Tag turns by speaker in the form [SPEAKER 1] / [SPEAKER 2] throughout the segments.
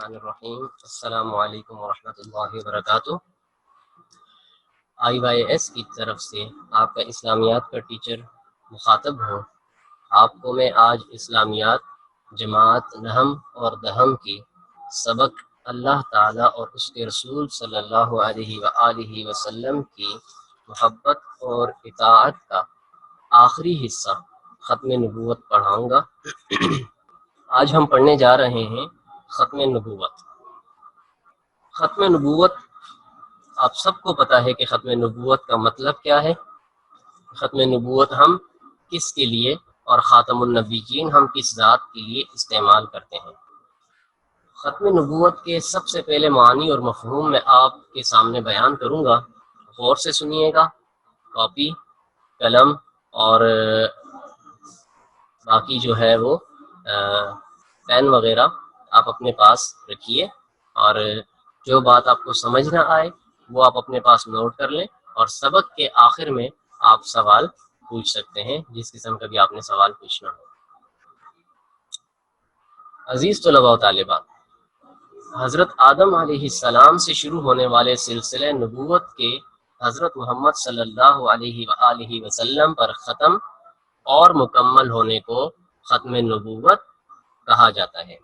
[SPEAKER 1] الرحمن الرحیم۔ السلام علیکم ورحمۃ اللہ وبرکاتہ۔ IYS کی طرف سے آپ کا اسلامیات کا ٹیچر مخاطب ہوں۔ آپ کو میں آج اسلامیات جماعت نہم اور دہم کی سبق اللہ تعالیٰ اور اس کے رسول صلی اللہ علیہ وآلہ وسلم کی محبت اور اطاعت کا آخری حصہ ختم نبوت پڑھاؤں گا۔ آج ہم پڑھنے جا رہے ہیں ختم نبوت۔ ختم نبوت آپ سب کو پتہ ہے کہ ختم نبوت کا مطلب کیا ہے۔ ختم نبوت ہم کس کے لیے اور خاتم النبیین ہم کس ذات کے لیے استعمال کرتے ہیں۔ ختم نبوت کے سب سے پہلے معنی اور مفہوم میں آپ کے سامنے بیان کروں گا، غور سے سنیے گا۔ کاپی، قلم اور باقی جو ہے وہ پین وغیرہ آپ اپنے پاس رکھیے، اور جو بات آپ کو سمجھ نہ آئے وہ آپ اپنے پاس نوٹ کر لیں، اور سبق کے آخر میں آپ سوال پوچھ سکتے ہیں جس قسم کا بھی آپ نے سوال پوچھنا ہو۔ عزیز طلباء و طالبات، حضرت آدم علیہ السلام سے شروع ہونے والے سلسلہ نبوت کے حضرت محمد صلی اللہ علیہ وآلہ وسلم پر ختم اور مکمل ہونے کو ختم نبوت کہا جاتا ہے۔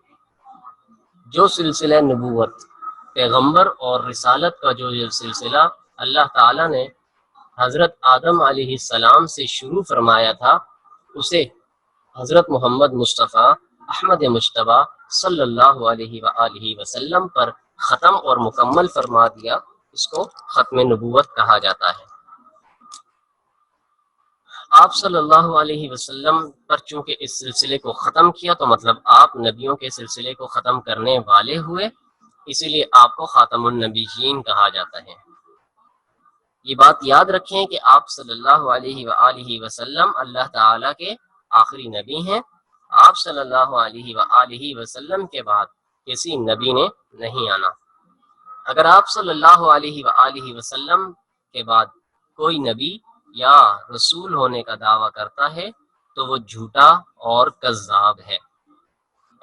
[SPEAKER 1] جو سلسلہ نبوت، پیغمبر اور رسالت کا جو سلسلہ اللہ تعالیٰ نے حضرت آدم علیہ السلام سے شروع فرمایا تھا، اسے حضرت محمد مصطفیٰ احمد مجتبیٰ صلی اللہ علیہ وآلہ وسلم پر ختم اور مکمل فرما دیا۔ اس کو ختم نبوت کہا جاتا ہے۔ آپ صلی اللہ علیہ وسلم پر چونکہ اس سلسلے کو ختم کیا تو مطلب آپ نبیوں کے سلسلے کو ختم کرنے والے ہوئے، اسی لیے آپ کو خاتم النبیین کہا جاتا ہے۔ یہ بات یاد رکھیں کہ آپ صلی اللہ علیہ وآلہ وسلم اللہ تعالیٰ کے آخری نبی ہیں۔ آپ صلی اللہ علیہ وآلہ وسلم کے بعد کسی نبی نے نہیں آنا۔ اگر آپ صلی اللہ علیہ وآلہ وسلم کے بعد کوئی نبی یا رسول ہونے کا دعویٰ کرتا ہے تو وہ جھوٹا اور کذاب ہے۔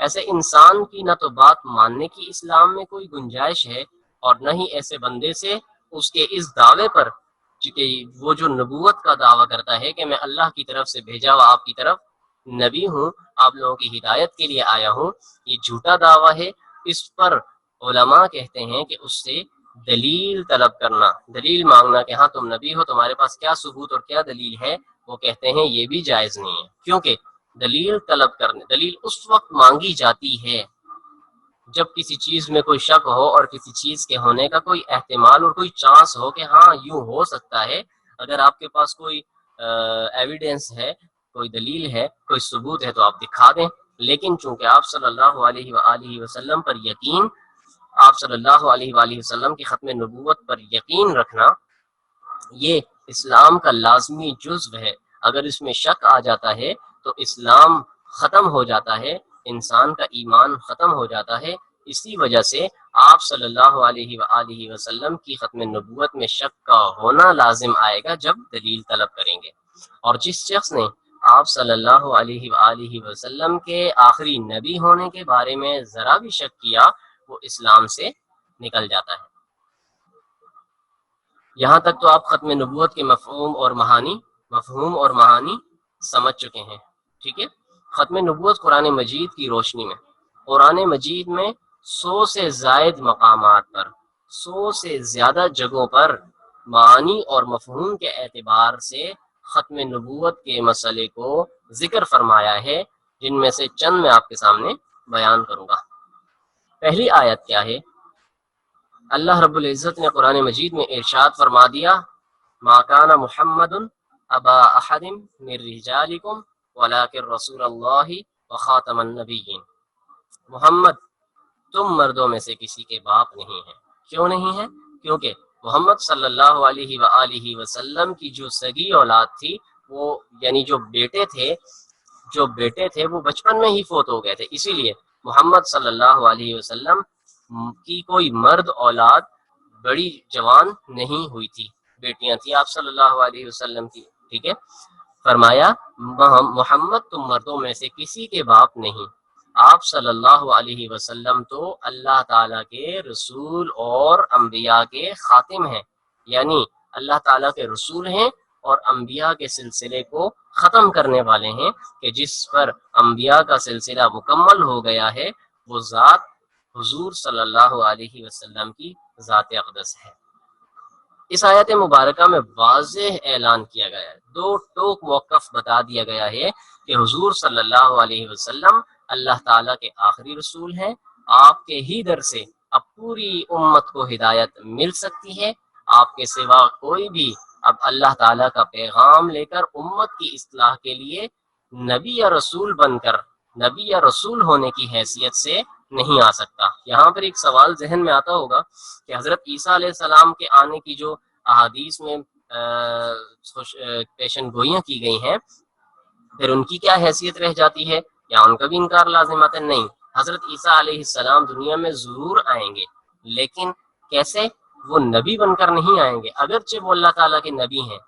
[SPEAKER 1] ایسے انسان کی نہ تو بات ماننے کی اسلام میں کوئی گنجائش ہے، اور نہ ہی ایسے بندے سے اس کے اس دعوے پر، چونکہ وہ جو نبوت کا دعویٰ کرتا ہے کہ میں اللہ کی طرف سے بھیجا ہوا آپ کی طرف نبی ہوں، آپ لوگوں کی ہدایت کے لیے آیا ہوں، یہ جھوٹا دعویٰ ہے۔ اس پر علماء کہتے ہیں کہ اس سے دلیل طلب کرنا، دلیل مانگنا کہ ہاں تم نبی ہو، تمہارے پاس کیا ثبوت اور کیا دلیل ہے، وہ کہتے ہیں یہ بھی جائز نہیں ہے، کیونکہ دلیل طلب کرنے، دلیل اس وقت مانگی جاتی ہے جب کسی چیز میں کوئی شک ہو اور کسی چیز کے ہونے کا کوئی احتمال اور کوئی چانس ہو کہ ہاں یوں ہو سکتا ہے۔ اگر آپ کے پاس کوئی ایویڈنس ہے، کوئی دلیل ہے، کوئی ثبوت ہے تو آپ دکھا دیں۔ لیکن چونکہ آپ صلی اللہ علیہ وآلہ وسلم پر یقین، آپ صلی اللہ علیہ وآلہ وسلم کی ختم نبوت پر یقین رکھنا یہ اسلام کا لازمی جزو ہے۔ اگر اس میں شک آ جاتا ہے تو اسلام ختم ہو جاتا ہے، انسان کا ایمان ختم ہو جاتا ہے۔ اسی وجہ سے آپ صلی اللہ علیہ وآلہ وسلم کی ختم نبوت میں شک کا ہونا لازم آئے گا جب دلیل طلب کریں گے۔ اور جس شخص نے آپ صلی اللہ علیہ وآلہ وسلم کے آخری نبی ہونے کے بارے میں ذرا بھی شک کیا وہ اسلام سے نکل جاتا ہے۔ یہاں تک تو آپ ختم نبوت کے مفہوم اور معانی سمجھ چکے ہیں، ٹھیک ہے۔ ختم نبوت قرآن مجید کی روشنی میں، قرآن مجید میں 100 سے زائد مقامات پر، 100 سے زیادہ جگہوں پر معانی اور مفہوم کے اعتبار سے ختم نبوت کے مسئلے کو ذکر فرمایا ہے، جن میں سے چند میں آپ کے سامنے بیان کروں گا۔ پہلی آیت کیا ہے؟ اللہ رب العزت نے قرآن مجید میں ارشاد فرما دیا، ما کان محمد ابا احد من رجالکم ولکن رسول اللہ وخاتم النبیین۔ محمد تم مردوں میں سے کسی کے باپ نہیں ہیں۔ کیوں نہیں ہے؟ کیونکہ محمد صلی اللہ علیہ وآلہ وسلم کی جو سگی اولاد تھی، وہ یعنی جو بیٹے تھے وہ بچپن میں ہی فوت ہو گئے تھے، اسی لیے محمد صلی اللہ علیہ وسلم کی کوئی مرد اولاد بڑی جوان نہیں ہوئی تھی، بیٹیاں تھیں آپ صلی اللہ علیہ وسلم کی، ٹھیک ہے۔ فرمایا محمد تم مردوں میں سے کسی کے باپ نہیں، آپ صلی اللہ علیہ وسلم تو اللہ تعالیٰ کے رسول اور انبیاء کے خاتم ہیں، یعنی اللہ تعالیٰ کے رسول ہیں اور انبیاء کے سلسلے کو ختم کرنے والے ہیں، کہ جس پر انبیاء کا سلسلہ مکمل ہو گیا ہے وہ ذات حضور صلی اللہ علیہ وسلم کی ذات اقدس ہے۔ اس آیت مبارکہ میں واضح اعلان کیا گیا ہے، دو ٹوک موقف بتا دیا گیا ہے کہ حضور صلی اللہ علیہ وسلم اللہ تعالیٰ کے آخری رسول ہیں، آپ کے ہی در سے اب پوری امت کو ہدایت مل سکتی ہے، آپ کے سوا کوئی بھی اب اللہ تعالیٰ کا پیغام لے کر امت کی اصلاح کے لیے نبی یا رسول بن کر، نبی یا رسول ہونے کی حیثیت سے نہیں آ سکتا۔ یہاں پر ایک سوال ذہن میں آتا ہوگا کہ حضرت عیسیٰ علیہ السلام کے آنے کی جو احادیث میں پیشن گوئیاں کی گئی ہیں، پھر ان کی کیا حیثیت رہ جاتی ہے، یا ان کا بھی انکار لازم آتا ہے؟ نہیں، حضرت عیسیٰ علیہ السلام دنیا میں ضرور آئیں گے، لیکن کیسے؟ وہ نبی بن کر نہیں آئیں گے، اگرچہ وہ اللہ تعالیٰ کے نبی ہیں،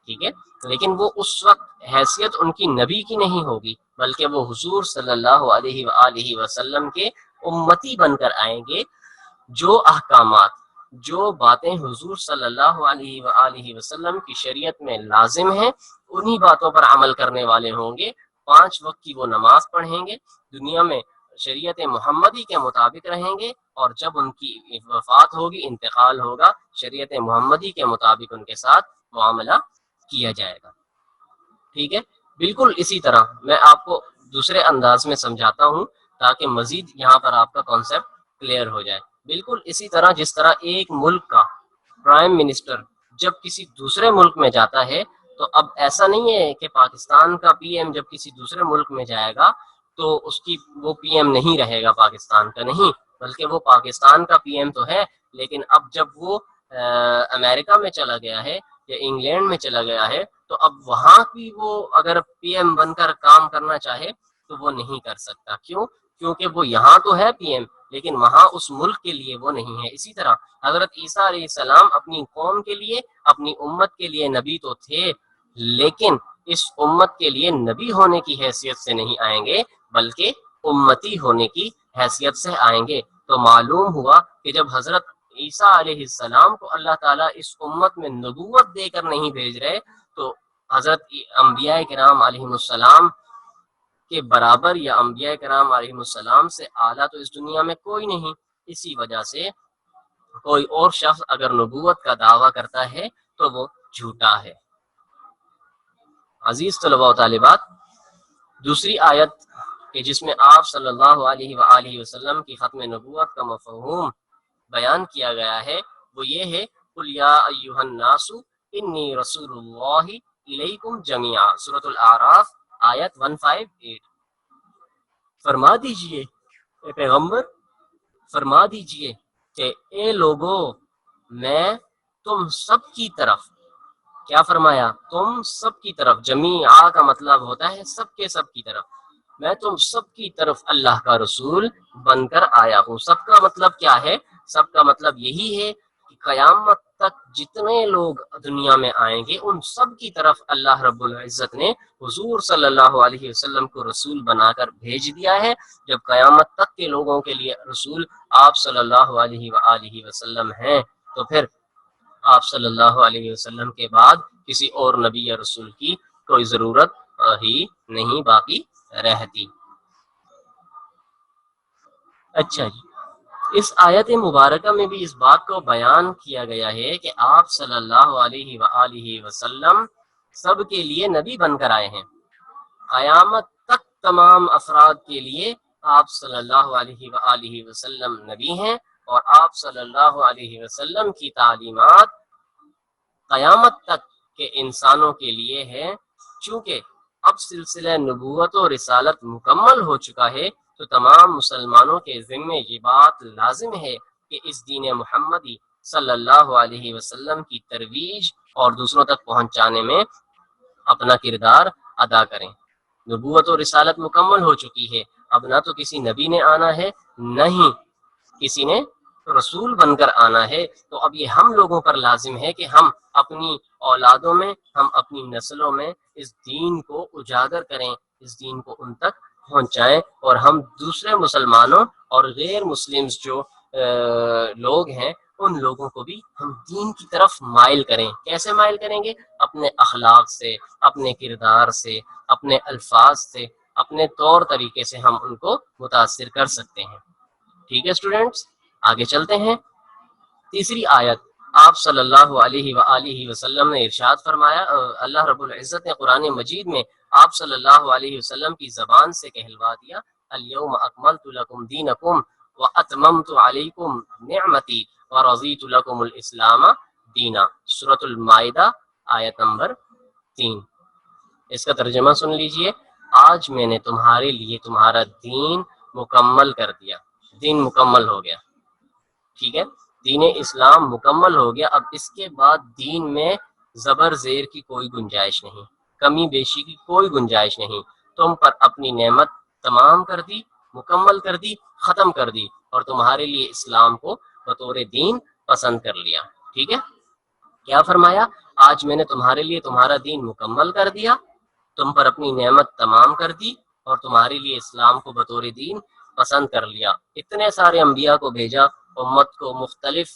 [SPEAKER 1] ٹھیک ہے، لیکن وہ اس وقت حیثیت ان کی نبی کی نہیں ہوگی، بلکہ وہ حضور صلی اللہ علیہ وآلہ وسلم کے امتی بن کر آئیں گے۔ جو احکامات، جو باتیں حضور صلی اللہ علیہ وآلہ وسلم کی شریعت میں لازم ہیں، انہی باتوں پر عمل کرنے والے ہوں گے، 5 وقت کی وہ نماز پڑھیں گے، دنیا میں شریعت محمدی کے مطابق رہیں گے، اور جب ان کی وفات ہوگی، انتقال ہوگا، شریعت محمدی کے مطابق ان کے ساتھ معاملہ کیا جائے گا، ٹھیک ہے۔ بالکل اسی طرح میں آپ کو دوسرے انداز میں سمجھاتا ہوں تاکہ مزید یہاں پر آپ کا کانسیپٹ کلیئر ہو جائے۔ بالکل اسی طرح جس طرح ایک ملک کا پرائم منسٹر جب کسی دوسرے ملک میں جاتا ہے، تو اب ایسا نہیں ہے کہ پاکستان کا پی ایم جب کسی دوسرے ملک میں جائے گا تو اس کی وہ پی ایم نہیں رہے گا پاکستان کا، نہیں، بلکہ وہ پاکستان کا پی ایم تو ہے، لیکن اب جب وہ امریکہ میں چلا گیا ہے یا انگلینڈ میں چلا گیا ہے، تو اب وہاں کی وہ اگر پی ایم بن کر کام کرنا چاہے تو وہ نہیں کر سکتا۔ کیوں؟ کیونکہ وہ یہاں تو ہے پی ایم، لیکن وہاں اس ملک کے لیے وہ نہیں ہے۔ اسی طرح حضرت عیسیٰ علیہ السلام اپنی قوم کے لیے، اپنی امت کے لیے نبی تو تھے، لیکن اس امت کے لیے نبی ہونے کی حیثیت سے نہیں آئیں گے، بلکہ امتی ہونے کی حیثیت سے آئیں گے۔ تو معلوم ہوا کہ جب حضرت عیسیٰ علیہ السلام کو اللہ تعالیٰ اس امت میں نبوت دے کر نہیں بھیج رہے، تو حضرت انبیاء کرام علیہ السلام کے برابر یا انبیاء کرام علیہ السلام سے اعلیٰ تو اس دنیا میں کوئی نہیں۔ اسی وجہ سے کوئی اور شخص اگر نبوت کا دعویٰ کرتا ہے تو وہ جھوٹا ہے۔ عزیز طلباء و طالبات، دوسری آیت کہ جس میں آپ صلی اللہ علیہ وآلہ وسلم کی ختم نبوت کا مفہوم بیان کیا گیا ہے، وہ یہ ہے، قُلْ يَا أَيُّهَا النَّاسُ إِنِّي رَسُولُ اللَّهِ إِلَيْكُمْ جَمِيعًا، سورۃ الأعراف آیت 158۔ فرما دیجئے اے پیغمبر، فرما دیجئے کہ اے لوگو، میں تم سب کی طرف، کیا فرمایا؟ تم سب کی طرف، جمیعا کا مطلب ہوتا ہے سب کے سب کی طرف، میں تم سب کی طرف اللہ کا رسول بن کر آیا ہوں۔ سب کا مطلب کیا ہے؟ سب کا مطلب یہی ہے کہ قیامت تک جتنے لوگ دنیا میں آئیں گے ان سب کی طرف اللہ رب العزت نے حضور صلی اللہ علیہ وسلم کو رسول بنا کر بھیج دیا ہے۔ جب قیامت تک کے لوگوں کے لیے رسول آپ صلی اللہ علیہ وآلہ وسلم ہیں، تو پھر آپ صلی اللہ علیہ وسلم کے بعد کسی اور نبی یا رسول کی کوئی ضرورت ہی نہیں باقی رہتی۔ اچھا جی، اس آیت مبارکہ میں بھی اس بات کو بیان کیا گیا ہے کہ آپ صلی اللہ علیہ وآلہ وسلم سب کے لیے نبی بن کر آئے ہیں، قیامت تک تمام افراد کے لیے آپ صلی اللہ علیہ وآلہ وسلم نبی ہیں، اور آپ صلی اللہ علیہ وسلم کی تعلیمات قیامت تک کے انسانوں کے لیے ہے۔ چونکہ اب سلسلہ نبوت و رسالت مکمل ہو چکا ہے، تو تمام مسلمانوں کے ذمے یہ بات لازم ہے کہ اس دین محمدی صلی اللہ علیہ وسلم کی ترویج اور دوسروں تک پہنچانے میں اپنا کردار ادا کریں۔ نبوت و رسالت مکمل ہو چکی ہے، اب نہ تو کسی نبی نے آنا ہے، نہ ہی کسی نے رسول بن کر آنا ہے۔ تو اب یہ ہم لوگوں پر لازم ہے کہ ہم اپنی اولادوں میں، ہم اپنی نسلوں میں اس دین کو اجاگر کریں، اس دین کو ان تک پہنچائیں اور ہم دوسرے مسلمانوں اور غیر مسلم جو لوگ ہیں ان لوگوں کو بھی ہم دین کی طرف مائل کریں۔ کیسے مائل کریں گے؟ اپنے اخلاق سے، اپنے کردار سے، اپنے الفاظ سے، اپنے طور طریقے سے ہم ان کو متاثر کر سکتے ہیں۔ ٹھیک ہے اسٹوڈینٹس، آگے چلتے ہیں۔ تیسری آیت، آپ صلی اللہ علیہ وآلہ وسلم نے ارشاد فرمایا، اللہ رب العزت نے قرآن مجید میں آپ صلی اللہ علیہ وسلم کی زبان سے کہلوا دیا، الیوم اکملت لکم دینکم واتممت علیکم نعمتی ورضیت لکم الاسلام دینا، سورۃ المائدہ آیت نمبر 3۔ اس کا ترجمہ سن لیجئے، آج میں نے تمہارے لیے تمہارا دین مکمل کر دیا، دین مکمل ہو گیا۔ ٹھیک ہے، دین اسلام مکمل ہو گیا، اب اس کے بعد دین میں زبر زیر کی کوئی گنجائش نہیں، کمی بیشی کی کوئی گنجائش نہیں۔ تم پر اپنی نعمت تمام کر دی، مکمل کر دی، ختم کر دی، اور تمہارے لیے اسلام کو بطور دین پسند کر لیا۔ ٹھیک ہے، کیا فرمایا؟ آج میں نے تمہارے لیے تمہارا دین مکمل کر دیا، تم پر اپنی نعمت تمام کر دی، اور تمہارے لیے اسلام کو بطور دین پسند کر لیا۔ اتنے سارے انبیاء کو بھیجا، امت کو مختلف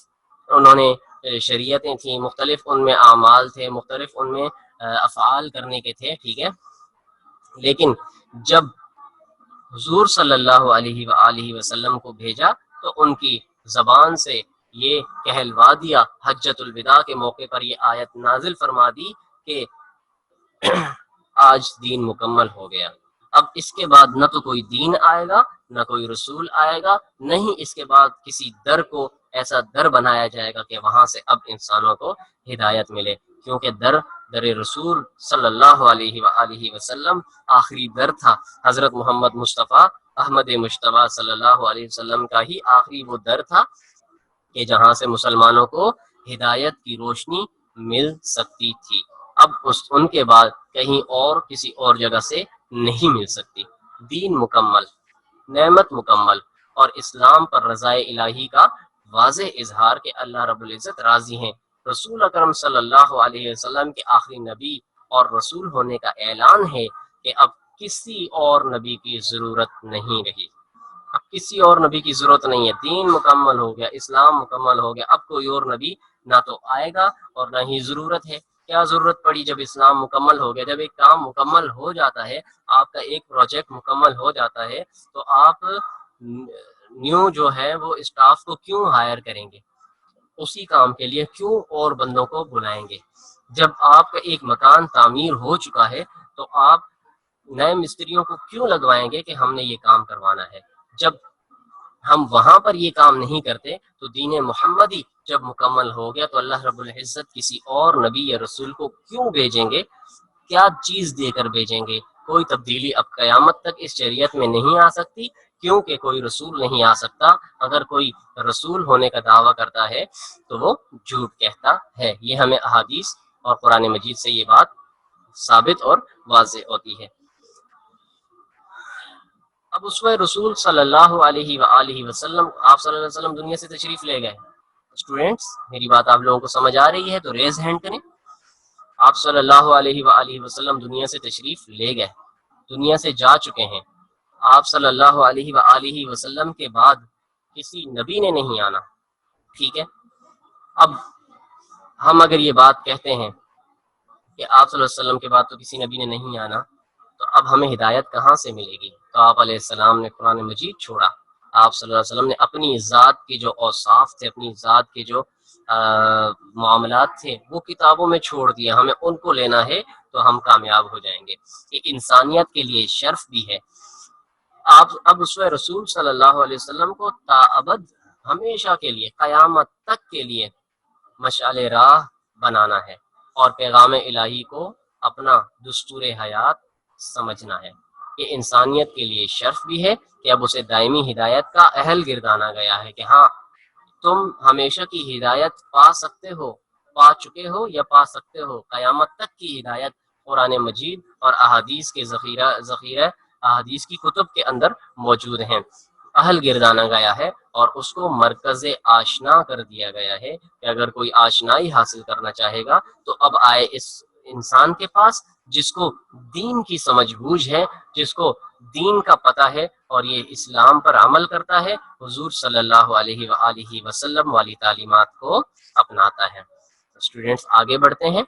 [SPEAKER 1] انہوں نے شریعتیں تھیں، مختلف ان میں اعمال تھے، مختلف ان میں افعال کرنے کے تھے۔ ٹھیک ہے، لیکن جب حضور صلی اللہ علیہ وآلہ وسلم کو بھیجا تو ان کی زبان سے یہ کہلوا دیا، حجۃ الوداع کے موقع پر یہ آیت نازل فرما دی کہ آج دین مکمل ہو گیا، اب اس کے بعد نہ تو کوئی دین آئے گا، نہ کوئی رسول آئے گا، نہ ہی اس کے بعد کسی در کو ایسا در بنایا جائے گا کہ وہاں سے اب انسانوں کو ہدایت ملے، کیونکہ در رسول صلی اللہ علیہ وآلہ وسلم آخری در تھا۔ حضرت محمد مصطفیٰ احمد مجتبیٰ صلی اللہ علیہ وسلم کا ہی آخری وہ در تھا کہ جہاں سے مسلمانوں کو ہدایت کی روشنی مل سکتی تھی۔ اب ان کے بعد کہیں اور کسی اور جگہ سے نہیں مل سکتی۔ دین مکمل، نعمت مکمل، اور اسلام پر رضائے الہی کا واضح اظہار کہ اللہ رب العزت راضی ہیں۔ رسول اکرم صلی اللہ علیہ وسلم کے آخری نبی اور رسول ہونے کا اعلان ہے کہ اب کسی اور نبی کی ضرورت نہیں رہی، اب کسی اور نبی کی ضرورت نہیں ہے، دین مکمل ہو گیا، اسلام مکمل ہو گیا، اب کوئی اور نبی نہ تو آئے گا اور نہ ہی ضرورت ہے۔ کیا ضرورت پڑی جب اسلام مکمل ہو گیا؟ جب ایک کام مکمل ہو جاتا ہے، آپ کا ایک پروجیکٹ مکمل ہو جاتا ہے، تو آپ نیو جو ہے وہ اسٹاف کو کیوں ہائر کریں گے؟ اسی کام کے لیے کیوں اور بندوں کو بلائیں گے؟ جب آپ کا ایک مکان تعمیر ہو چکا ہے تو آپ نئے مستریوں کو کیوں لگوائیں گے کہ ہم نے یہ کام کروانا ہے؟ جب ہم وہاں پر یہ کام نہیں کرتے تو دین محمدی جب مکمل ہو گیا تو اللہ رب العزت کسی اور نبی یا رسول کو کیوں بھیجیں گے؟ کیا چیز دے کر بھیجیں گے؟ کوئی تبدیلی اب قیامت تک اس شریعت میں نہیں آ سکتی، کیونکہ کوئی رسول نہیں آ سکتا۔ اگر کوئی رسول ہونے کا دعویٰ کرتا ہے تو وہ جھوٹ کہتا ہے۔ یہ ہمیں احادیث اور قرآن مجید سے یہ بات ثابت اور واضح ہوتی ہے۔ اب اسوہ رسول صلی اللہ علیہ وآلہ وسلم، آپ صلی اللہ علیہ وسلم دنیا سے تشریف لے گئے۔ اسٹوڈینٹس، میری بات آپ لوگوں کو سمجھ آ رہی ہے تو ریز ہینڈ کریں۔ آپ صلی اللہ علیہ وآلہ وسلم دنیا سے تشریف لے گئے، دنیا سے جا چکے ہیں۔ آپ صلی اللہ علیہ وآلہ وسلم کے بعد کسی نبی نے نہیں آنا۔ ٹھیک ہے، اب ہم اگر یہ بات کہتے ہیں کہ آپ صلی اللہ علیہ وسلم کے بعد تو کسی نبی نے نہیں آنا، تو اب ہمیں ہدایت کہاں سے ملے گی؟ تو آپ علیہ السلام نے قرآن مجید چھوڑا، آپ صلی اللہ علیہ وسلم نے اپنی ذات کے جو اوصاف تھے، اپنی ذات کے جو معاملات تھے وہ کتابوں میں چھوڑ دیا، ہمیں ان کو لینا ہے تو ہم کامیاب ہو جائیں گے۔ یہ انسانیت کے لیے شرف بھی ہے۔ آپ اب اسوہ رسول صلی اللہ علیہ وسلم کو تاابد ہمیشہ کے لیے، قیامت تک کے لیے مشعل راہ بنانا ہے اور پیغام الہی کو اپنا دستور حیات سمجھنا ہے۔ یہ انسانیت کے لیے شرف بھی ہے کہ اب اسے دائمی ہدایت کا اہل گردانا گیا ہے کہ ہاں تم ہمیشہ کی ہدایت پا سکتے ہو، پا چکے ہو یا پا سکتے ہو۔ قیامت تک کی ہدایت قرآن مجید اور احادیث کے ذخیرہ احادیث کی کتب کے اندر موجود ہیں، اہل گردانا گیا ہے، اور اس کو مرکز آشنا کر دیا گیا ہے کہ اگر کوئی آشنائی حاصل کرنا چاہے گا تو اب آئے اس انسان کے پاس جس کو دین کی سمجھ بوجھ ہے، جس کو دین کا پتہ ہے اور یہ اسلام پر عمل کرتا ہے، حضور صلی اللہ علیہ وآلہ وسلم والی تعلیمات کو اپناتا ہے۔ اسٹوڈنٹس آگے بڑھتے ہیں۔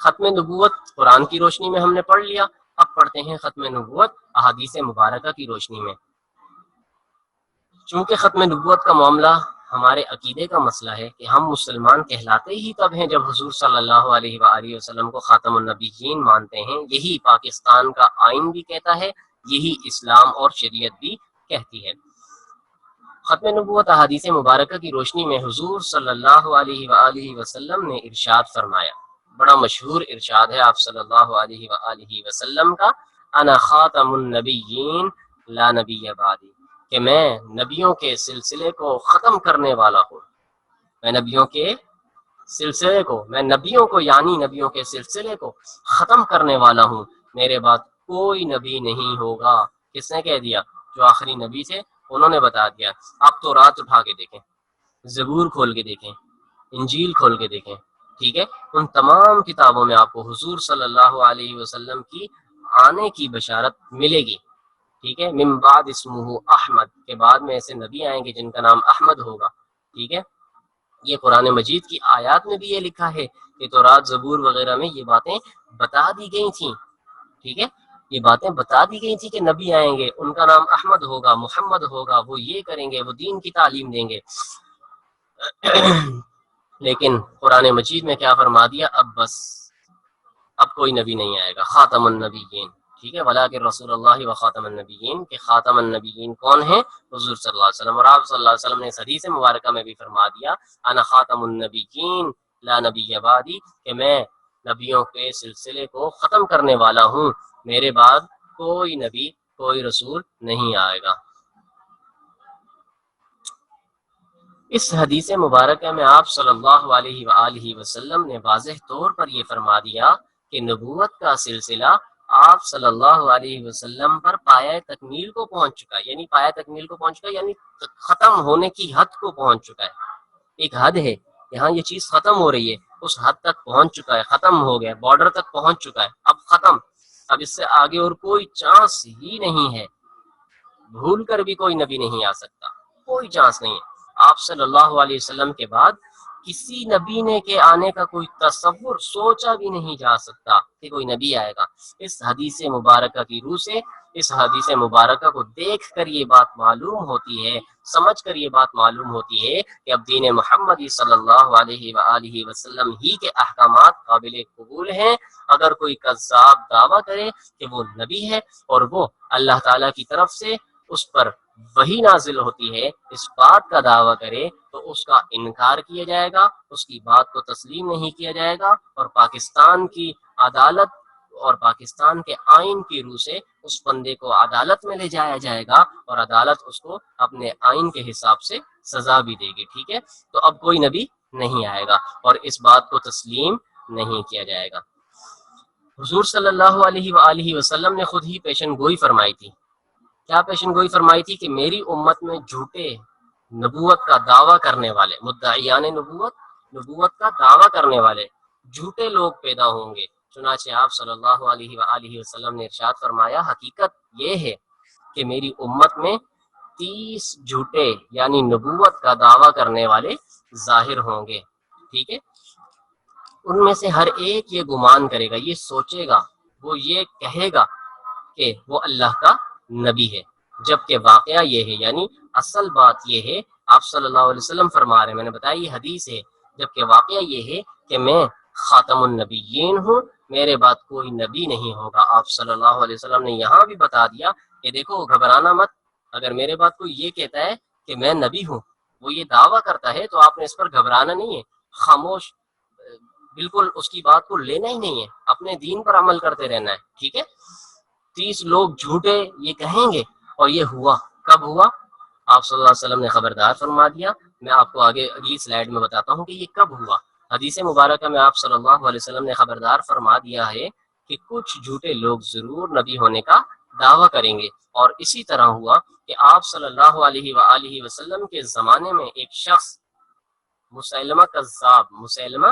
[SPEAKER 1] ختم نبوت قرآن کی روشنی میں ہم نے پڑھ لیا، اب پڑھتے ہیں ختم نبوت احادیث مبارکہ کی روشنی میں۔ چونکہ ختم نبوت کا معاملہ ہمارے عقیدے کا مسئلہ ہے کہ ہم مسلمان کہلاتے ہی تب ہیں جب حضور صلی اللہ علیہ وآلہ وسلم کو خاتم النبیین مانتے ہیں۔ یہی پاکستان کا آئین بھی کہتا ہے، یہی اسلام اور شریعت بھی کہتی ہے۔ ختم نبوت احادیث مبارکہ کی روشنی میں حضور صلی اللہ علیہ وآلہ وسلم نے ارشاد فرمایا، بڑا مشہور ارشاد ہے آپ صلی اللہ علیہ وآلہ وسلم کا، انا خاتم النبیین لا نبی بعدی، کہ میں نبیوں کے سلسلے کو ختم کرنے والا ہوں۔ میں نبیوں کے سلسلے کو، میں نبیوں کو یعنی نبیوں کے سلسلے کو ختم کرنے والا ہوں، میرے بعد کوئی نبی نہیں ہوگا۔ کس نے کہہ دیا؟ جو آخری نبی تھے انہوں نے بتا دیا۔ آپ تو رات اٹھا کے دیکھیں، زبور کھول کے دیکھیں، انجیل کھول کے دیکھیں، ٹھیک ہے، ان تمام کتابوں میں آپ کو حضور صلی اللہ علیہ وسلم کی آنے کی بشارت ملے گی، ٹھیک ہے۔ من بعد اسمہ احمد، کے بعد میں ایسے نبی آئیں گے جن کا نام احمد ہوگا، ٹھیک ہے۔ یہ قرآن مجید کی آیات میں بھی یہ لکھا ہے کہ تورات زبور وغیرہ میں یہ باتیں بتا دی گئی تھیں، ٹھیک ہے، یہ باتیں بتا دی گئی تھی کہ نبی آئیں گے، ان کا نام احمد ہوگا، محمد ہوگا، وہ یہ کریں گے، وہ دین کی تعلیم دیں گے۔ لیکن قرآن مجید میں کیا فرما دیا؟ اب بس، اب کوئی نبی نہیں آئے گا، خاتم النبیین، ٹھیک ہے، ولیکن رسول اللہ و خاتم النبیین، کہ خاتم النبیین کون ہیں؟ حضور صلی اللہ علیہ وسلم۔ اور آپ صلی اللہ علیہ وسلم نے اس حدیث مبارکہ میں بھی فرما دیا، انا خاتم النبیین لا نبی بعدی، کہ میں نبیوں کے سلسلے کو ختم کرنے والا ہوں، میرے بعد کوئی نبی، کوئی رسول نہیں آئے گا۔ اس حدیث مبارکہ میں آپ صلی اللہ علیہ وآلہ وسلم نے واضح طور پر یہ فرما دیا کہ نبوت کا سلسلہ آپ صلی اللہ علیہ وسلم پر پایہ تکمیل کو پہنچ چکا ہے، یعنی پایہ تکمیل کو پہنچ چکا ہے، یعنی ختم ہونے کی حد کو پہنچ چکا ہے۔ ایک حد ہے، یہاں یہ چیز ختم ہو رہی ہے، اس حد تک پہنچ چکا ہے، ختم ہو گیا، بارڈر تک پہنچ چکا ہے، اب ختم، اب اس سے آگے اور کوئی چانس ہی نہیں ہے، بھول کر بھی کوئی نبی نہیں آ سکتا، کوئی چانس نہیں ہے۔ آپ صلی اللہ علیہ وسلم کے بعد کسی نبی نے کے آنے کا کوئی تصور سوچا بھی نہیں جا سکتا کہ کوئی نبی آئے گا۔ اس حدیث مبارکہ کی روح سے، اس حدیث مبارکہ کو دیکھ کر یہ بات معلوم ہوتی ہے، سمجھ کر یہ بات معلوم ہوتی ہے کہ اب دین محمدی صلی اللہ علیہ وآلہ وسلم ہی کے احکامات قابل قبول ہیں۔ اگر کوئی کذاب دعویٰ کرے کہ وہ نبی ہے اور وہ اللہ تعالیٰ کی طرف سے اس پر وہی نازل ہوتی ہے، اس بات کا دعویٰ کرے تو اس کا انکار کیا جائے گا، اس کی بات کو تسلیم نہیں کیا جائے گا، اور پاکستان کی عدالت اور پاکستان کے آئین کی روح سے اس بندے کو عدالت میں لے جایا جائے گا، اور عدالت اس کو اپنے آئین کے حساب سے سزا بھی دے گی، ٹھیک ہے۔ تو اب کوئی نبی نہیں آئے گا اور اس بات کو تسلیم نہیں کیا جائے گا۔ حضور صلی اللہ علیہ وآلہ وسلم نے خود ہی پیشن گوئی فرمائی تھی۔ کیا پیشن گوئی فرمائی تھی؟ کہ میری امت میں جھوٹے نبوت کا دعویٰ کرنے والے، مدعیان نبوت، نبوت کا دعویٰ کرنے والے جھوٹے لوگ پیدا ہوں گے۔ چنانچہ آپ صلی اللہ علیہ وآلہ وسلم نے ارشاد فرمایا، حقیقت یہ ہے کہ میری امت میں 30 جھوٹے یعنی نبوت کا دعویٰ کرنے والے ظاہر ہوں گے، ٹھیک ہے۔ ان میں سے ہر ایک یہ گمان کرے گا، یہ سوچے گا، وہ یہ کہے گا کہ وہ اللہ کا نبی ہے، جبکہ واقعہ یہ ہے، یعنی اصل بات یہ ہے، آپ صلی اللہ علیہ وسلم فرما رہے ہیں، میں نے بتایا یہ حدیث ہے، جبکہ واقعہ یہ ہے کہ میں خاتم النبیین ہوں، میرے بعد کوئی نبی نہیں ہوگا۔ آپ صلی اللہ علیہ وسلم نے یہاں بھی بتا دیا کہ دیکھو گھبرانا مت، اگر میرے بعد کوئی یہ کہتا ہے کہ میں نبی ہوں، وہ یہ دعویٰ کرتا ہے، تو آپ نے اس پر گھبرانا نہیں ہے، خاموش بالکل اس کی بات کو لینا ہی نہیں ہے، اپنے دین پر عمل کرتے رہنا ہے، ٹھیک ہے۔ 30 لوگ جھوٹے یہ کہیں گے، اور یہ ہوا، کب ہوا؟ آپ صلی اللہ علیہ وسلم نے خبردار فرما دیا۔ میں آپ کو آگے اگلی سلائیڈ میں بتاتا ہوں کہ یہ کب ہوا۔ حدیث مبارکہ میں آپ صلی اللہ علیہ وسلم نے خبردار فرما دیا ہے کہ کچھ جھوٹے لوگ ضرور نبی ہونے کا دعویٰ کریں گے، اور اسی طرح ہوا کہ آپ صلی اللہ علیہ وآلہ وسلم کے زمانے میں ایک شخص مسیلمہ کذاب، مسیلمہ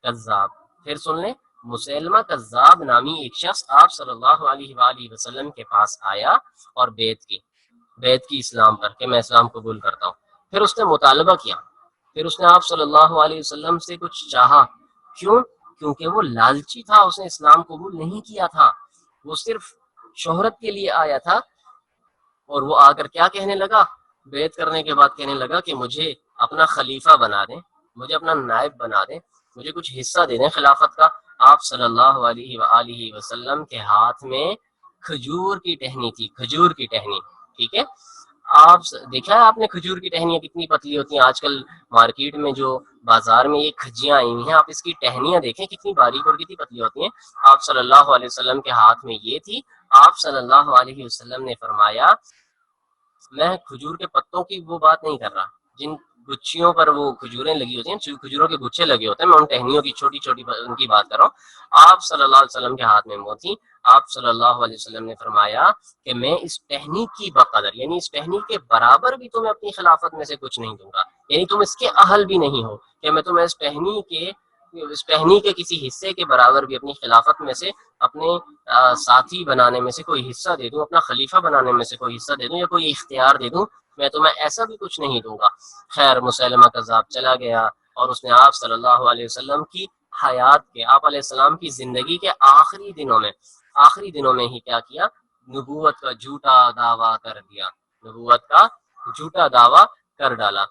[SPEAKER 1] کذاب، پھر سن لیں، مسلمہ کذاب نامی ایک شخص آپ صلی اللہ علیہ وآلہ وسلم کے پاس آیا اور بیعت کی اسلام پر کہ میں اسلام قبول کرتا ہوں. پھر اس نے مطالبہ کیا، پھر اس نے آپ صلی اللہ علیہ وسلم سے کچھ چاہا. کیوں؟ کیونکہ وہ لالچی تھا، اس نے اسلام قبول نہیں کیا تھا، وہ صرف شہرت کے لیے آیا تھا. اور وہ آ کر کیا کہنے لگا؟ بیعت کرنے کے بعد کہنے لگا کہ مجھے اپنا خلیفہ بنا دیں، مجھے اپنا نائب بنا دیں، مجھے کچھ حصہ دے دیں خلافت کا. آپ صلی اللہ علیہ وآلہ وسلم کے ہاتھ میں کھجور کی ٹہنی تھی، کھجور کی ٹہنی. ٹھیک ہے، آپ دیکھا ہے آپ نے کھجور کی ٹہنیاں کتنی پتلی ہوتی ہیں؟ آج کل مارکیٹ میں جو بازار میں یہ کھجیاں آئی ہیں، آپ اس کی ٹہنیاں دیکھیں کتنی باریک اور کتنی پتلی ہوتی ہیں. آپ صلی اللہ علیہ وسلم کے ہاتھ میں یہ تھی. آپ صلی اللہ علیہ وسلم نے فرمایا میں کھجور کے پتوں کی وہ بات نہیں کر رہا، جن گچھیوں پر وہ کھجوریں لگی ہوتی ہیں، کھجوروں کے گچھے لگے ہوتے ہیں، میں ان ٹہنیوں کی چھوٹی چھوٹی ان کی بات کر رہا ہوں. آپ صلی اللہ علیہ وسلم کے ہاتھ میں وہ تھی. آپ صلی اللہ علیہ وسلم نے فرمایا کہ میں اس ٹہنی کی بقدر، یعنی اس ٹہنی کے برابر بھی تمہیں اپنی خلافت میں سے کچھ نہیں دوں گا، یعنی تم اس کے اہل بھی نہیں ہو کہ میں تمہیں اس ٹہنی کے کسی حصے کے برابر بھی اپنی خلافت میں سے، اپنے ساتھی بنانے میں سے کوئی حصہ دے دوں، اپنا خلیفہ بنانے میں سے کوئی حصہ دے دوں یا کوئی اختیار دے دوں، میں تمہیں ایسا بھی کچھ نہیں دوں گا. خیر مسلمہ کذاب چلا گیا اور اس نے آپ صلی اللہ علیہ وسلم کی حیات کے، آپ علیہ السلام کی زندگی کے آخری دنوں میں ہی کیا کیا؟ نبوت کا جھوٹا دعویٰ کر دیا، نبوت کا جھوٹا دعویٰ کر ڈالا.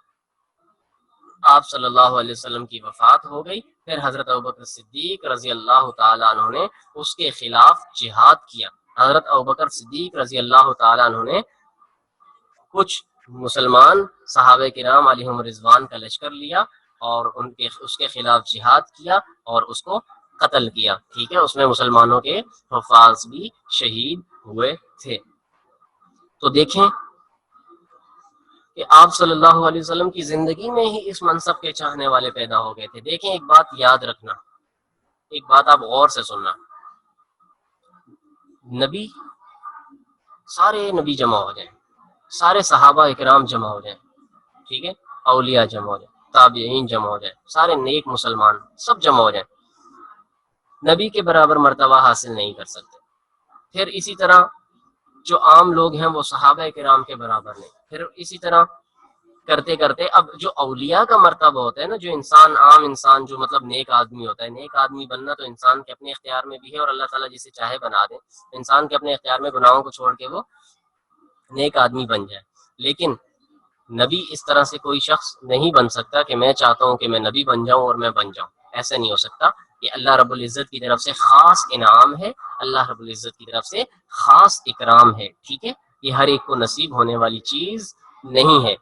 [SPEAKER 1] آپ صلی اللہ علیہ وسلم کی وفات ہو گئی. پھر حضرت ابوبکر صدیق رضی اللہ تعالیٰ عنہ نے اس کے خلاف جہاد کیا. حضرت ابوبکر صدیق رضی اللہ تعالیٰ عنہ نے کچھ مسلمان صحابہ کرام علیہم رضوان کا لشکر لیا اور اس کے خلاف جہاد کیا اور اس کو قتل کیا. ٹھیک ہے، اس میں مسلمانوں کے حفاظ بھی شہید ہوئے تھے. تو دیکھیں کہ آپ صلی اللہ علیہ وسلم کی زندگی میں ہی اس منصب کے چاہنے والے پیدا ہو گئے تھے. دیکھیں ایک بات یاد رکھنا، ایک بات آپ غور سے سننا، نبی، سارے نبی جمع ہو جائیں، سارے صحابہ اکرام جمع ہو جائیں، ٹھیک ہے، اولیاء جمع ہو جائیں، تابعین جمع ہو جائیں، سارے نیک مسلمان سب جمع ہو جائیں، نبی کے برابر مرتبہ حاصل نہیں کر سکتے. پھر اسی طرح جو عام لوگ ہیں وہ صحابہ کرام کے برابر نہیں. پھر اسی طرح کرتے کرتے اب جو اولیاء کا مرتبہ ہوتا ہے نا، جو انسان، عام انسان، جو مطلب نیک آدمی ہوتا ہے، نیک آدمی بننا تو انسان کے اپنے اختیار میں بھی ہے اور اللہ تعالیٰ جسے چاہے بنا دے. انسان کے اپنے اختیار میں گناہوں کو چھوڑ کے وہ نیک آدمی بن جائے. لیکن نبی اس طرح سے کوئی شخص نہیں بن سکتا کہ میں چاہتا ہوں کہ میں نبی بن جاؤں اور میں بن جاؤں. ایسا نہیں ہو سکتا. یہ اللہ رب العزت کی طرف سے خاص انعام ہے، اللہ رب العزت کی طرف سے خاص اکرام ہے. ٹھیک ہے، یہ ہر ایک کو نصیب ہونے والی چیز نہیں ہے.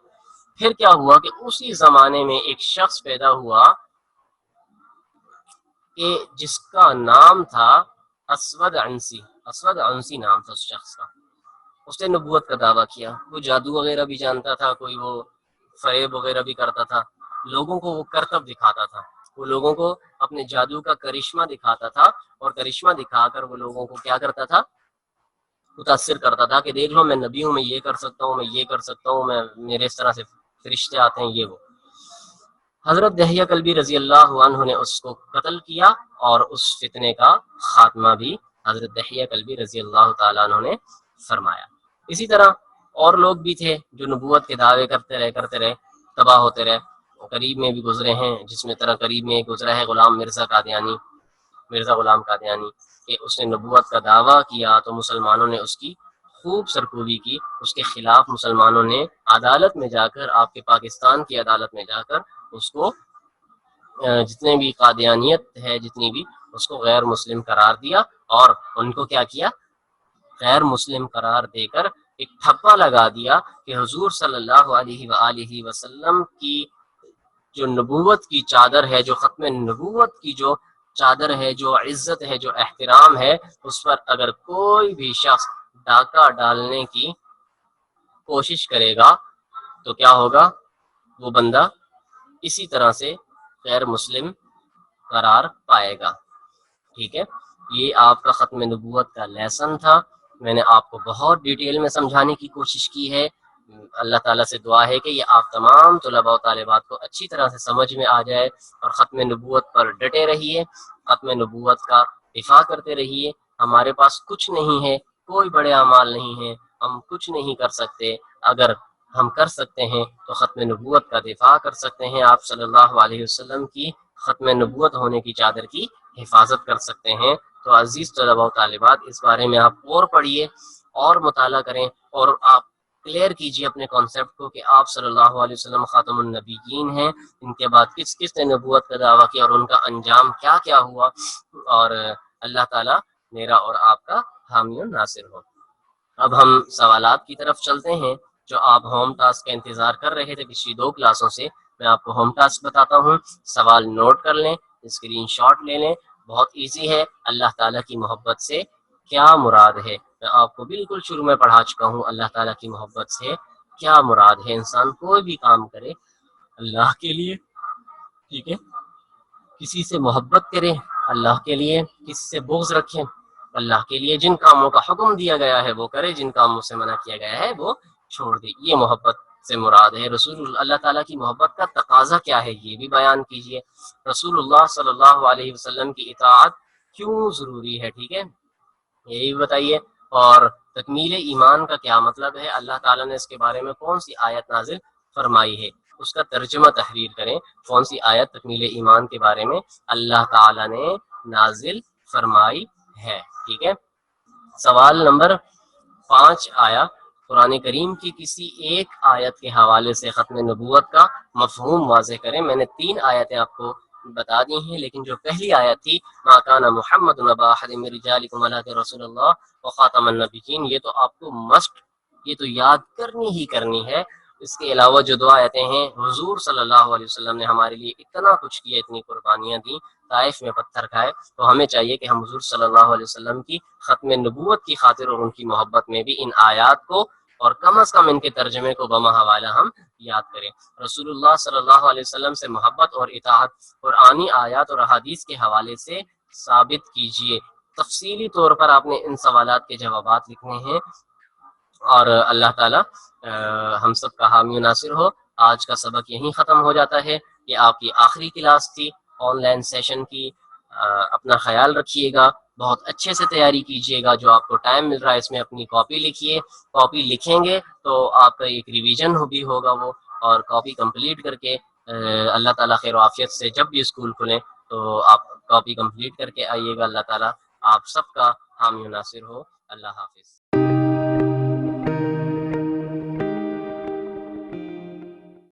[SPEAKER 1] پھر کیا ہوا کہ اسی زمانے میں ایک شخص پیدا ہوا کہ جس کا نام تھا اسود عنسی. اسود عنسی نام تھا اس شخص کا. اس نے نبوت کا دعویٰ کیا. وہ جادو وغیرہ بھی جانتا تھا، کوئی وہ فریب وغیرہ بھی کرتا تھا، لوگوں کو وہ کرتب دکھاتا تھا، وہ لوگوں کو اپنے جادو کا کرشمہ دکھاتا تھا اور کرشمہ دکھا کر وہ لوگوں کو کیا کرتا تھا؟ متاثر کرتا تھا کہ دیکھ لو میں نبی ہوں، میں یہ کر سکتا ہوں، میں یہ کر سکتا ہوں، میں میرے اس طرح سے فرشتے آتے ہیں، یہ وہ. حضرت دحیہ کلبی رضی اللہ عنہ نے اس کو قتل کیا اور اس فتنے کا خاتمہ بھی حضرت دحیہ کلبی رضی اللہ تعالیٰ عنہ نے فرمایا. اسی طرح اور لوگ بھی تھے جو نبوت کے دعوے کرتے رہے، تباہ ہوتے رہے. قریب میں بھی گزرے ہیں، جس میں طرح قریب میں گزرا ہے غلام مرزا غلام قادیانی، کہ اس نے نبوت کا دعویٰ کیا تو مسلمانوں نے اس کی خوب سرکوبی کی. اس کے خلاف مسلمانوں نے عدالت میں جا کر، آپ کے پاکستان کی عدالت میں جا کر اس کو جتنے بھی قادیانیت ہے، جتنی بھی، اس کو غیر مسلم قرار دیا اور ان کو کیا کیا؟ غیر مسلم قرار دے کر ایک ٹھپا لگا دیا کہ حضور صلی اللہ علیہ وآلہ وسلم کی جو نبوت کی چادر ہے، جو ختم نبوت کی جو چادر ہے، جو عزت ہے، جو احترام ہے، اس پر اگر کوئی بھی شخص ڈاکہ ڈالنے کی کوشش کرے گا تو کیا ہوگا؟ وہ بندہ اسی طرح سے غیر مسلم قرار پائے گا. ٹھیک ہے، یہ آپ کا ختم نبوت کا لیسن تھا. میں نے آپ کو بہت ڈیٹیل میں سمجھانے کی کوشش کی ہے. اللہ تعالیٰ سے دعا ہے کہ یہ آپ تمام طلباء و طالبات کو اچھی طرح سے سمجھ میں آ جائے اور ختم نبوت پر ڈٹے رہیے، ختم نبوت کا دفاع کرتے رہیے۔ ہمارے پاس کچھ نہیں ہے، کوئی بڑے اعمال نہیں ہے، ہم کچھ نہیں کر سکتے، اگر ہم کر سکتے ہیں تو ختم نبوت کا دفاع کر سکتے ہیں، آپ صلی اللہ علیہ وسلم کی ختم نبوت ہونے کی چادر کی حفاظت کر سکتے ہیں۔ تو عزیز طلباء و طالبات، اس بارے میں آپ اور پڑھیے اور مطالعہ کریں، اور آپ کلیئر کیجیے اپنے کانسیپٹ کو کہ آپ صلی اللہ علیہ وسلم خاتم النبیین ہیں، ان کے بعد کس کس نے نبوت کا دعویٰ کیا اور ان کا انجام کیا کیا ہوا، اور اللہ تعالیٰ میرا اور آپ کا حامی و ناصر ہو۔ اب ہم سوالات کی طرف چلتے ہیں، جو آپ ہوم ٹاسک کا انتظار کر رہے تھے پچھلی 2 کلاسوں سے۔ میں آپ کو ہوم ٹاسک بتاتا ہوں، سوال نوٹ کر لیں، اسکرین شاٹ لے لیں۔ بہت ایزی ہے۔ اللہ تعالیٰ کی محبت سے کیا مراد ہے؟ میں آپ کو بالکل شروع میں پڑھا چکا ہوں، اللہ تعالیٰ کی محبت سے کیا مراد ہے۔ انسان کوئی بھی کام کرے اللہ کے لیے، ٹھیک ہے، کسی سے محبت کرے اللہ کے لیے، کسی سے بغض رکھے اللہ کے لیے، جن کاموں کا حکم دیا گیا ہے وہ کرے، جن کاموں سے منع کیا گیا ہے وہ چھوڑ دے، یہ محبت سے مراد ہے۔ رسول اللہ تعالیٰ کی محبت کا تقاضا کیا ہے یہ بھی بیان کیجیے۔ رسول اللہ صلی اللہ علیہ وسلم کی اطاعت کیوں ضروری ہے، ٹھیک ہے، یہی بھی بتائیے۔ اور تکمیل ایمان کا کیا مطلب ہے، اللہ تعالیٰ نے اس کے بارے میں کون سی آیت نازل فرمائی ہے، اس کا ترجمہ تحریر کریں، کون سی آیت تکمیل ایمان کے بارے میں اللہ تعالیٰ نے نازل فرمائی ہے، ٹھیک ہے۔ سوال نمبر 5 آیا، قرآن کریم کی کسی ایک آیت کے حوالے سے ختم نبوت کا مفہوم واضح کریں۔ میں نے 3 آیتیں آپ کو بتا دی ہیں، لیکن جو پہلی آیت تھی ما کان محمد نبا احد من رجالکم ولکن رسول اللہ وخاتم النبیین، یہ تو آپ کو مسٹ، یہ تو یاد کرنی ہی کرنی ہے۔ اس کے علاوہ جو 2 آیتیں ہیں، حضور صلی اللہ علیہ وسلم نے ہمارے لیے اتنا کچھ کیا، اتنی قربانیاں دیں، طائف میں پتھر کھائے، تو ہمیں چاہیے کہ ہم حضور صلی اللہ علیہ وسلم کی ختم نبوت کی خاطر اور ان کی محبت میں بھی ان آیات کو اور کم از کم ان کے ترجمے کو بما حوالہ ہم یاد کریں۔ رسول اللہ صلی اللہ علیہ وسلم سے محبت اور اطاعت قرآنی آیات اور احادیث کے حوالے سے ثابت کیجیے۔ تفصیلی طور پر آپ نے ان سوالات کے جوابات لکھنے ہیں، اور اللہ تعالیٰ ہم سب کا حامی و ناصر ہو۔ آج کا سبق یہیں ختم ہو جاتا ہے، یہ آپ کی آخری کلاس تھی آن لائن سیشن کی۔ اپنا خیال رکھیے گا، بہت اچھے سے تیاری کیجیے گا، جو آپ کو ٹائم مل رہا ہے اس میں اپنی کاپی لکھیے، کاپی لکھیں گے تو آپ کا ایک ریویژن بھی ہوگا وہ، اور کاپی کمپلیٹ کر کے اللہ تعالیٰ خیر و عافیت سے جب بھی اسکول کھلیں تو آپ کاپی کمپلیٹ کر کے آئیے گا۔ اللہ تعالیٰ آپ سب کا حامی و ناصر ہو۔ اللہ حافظ۔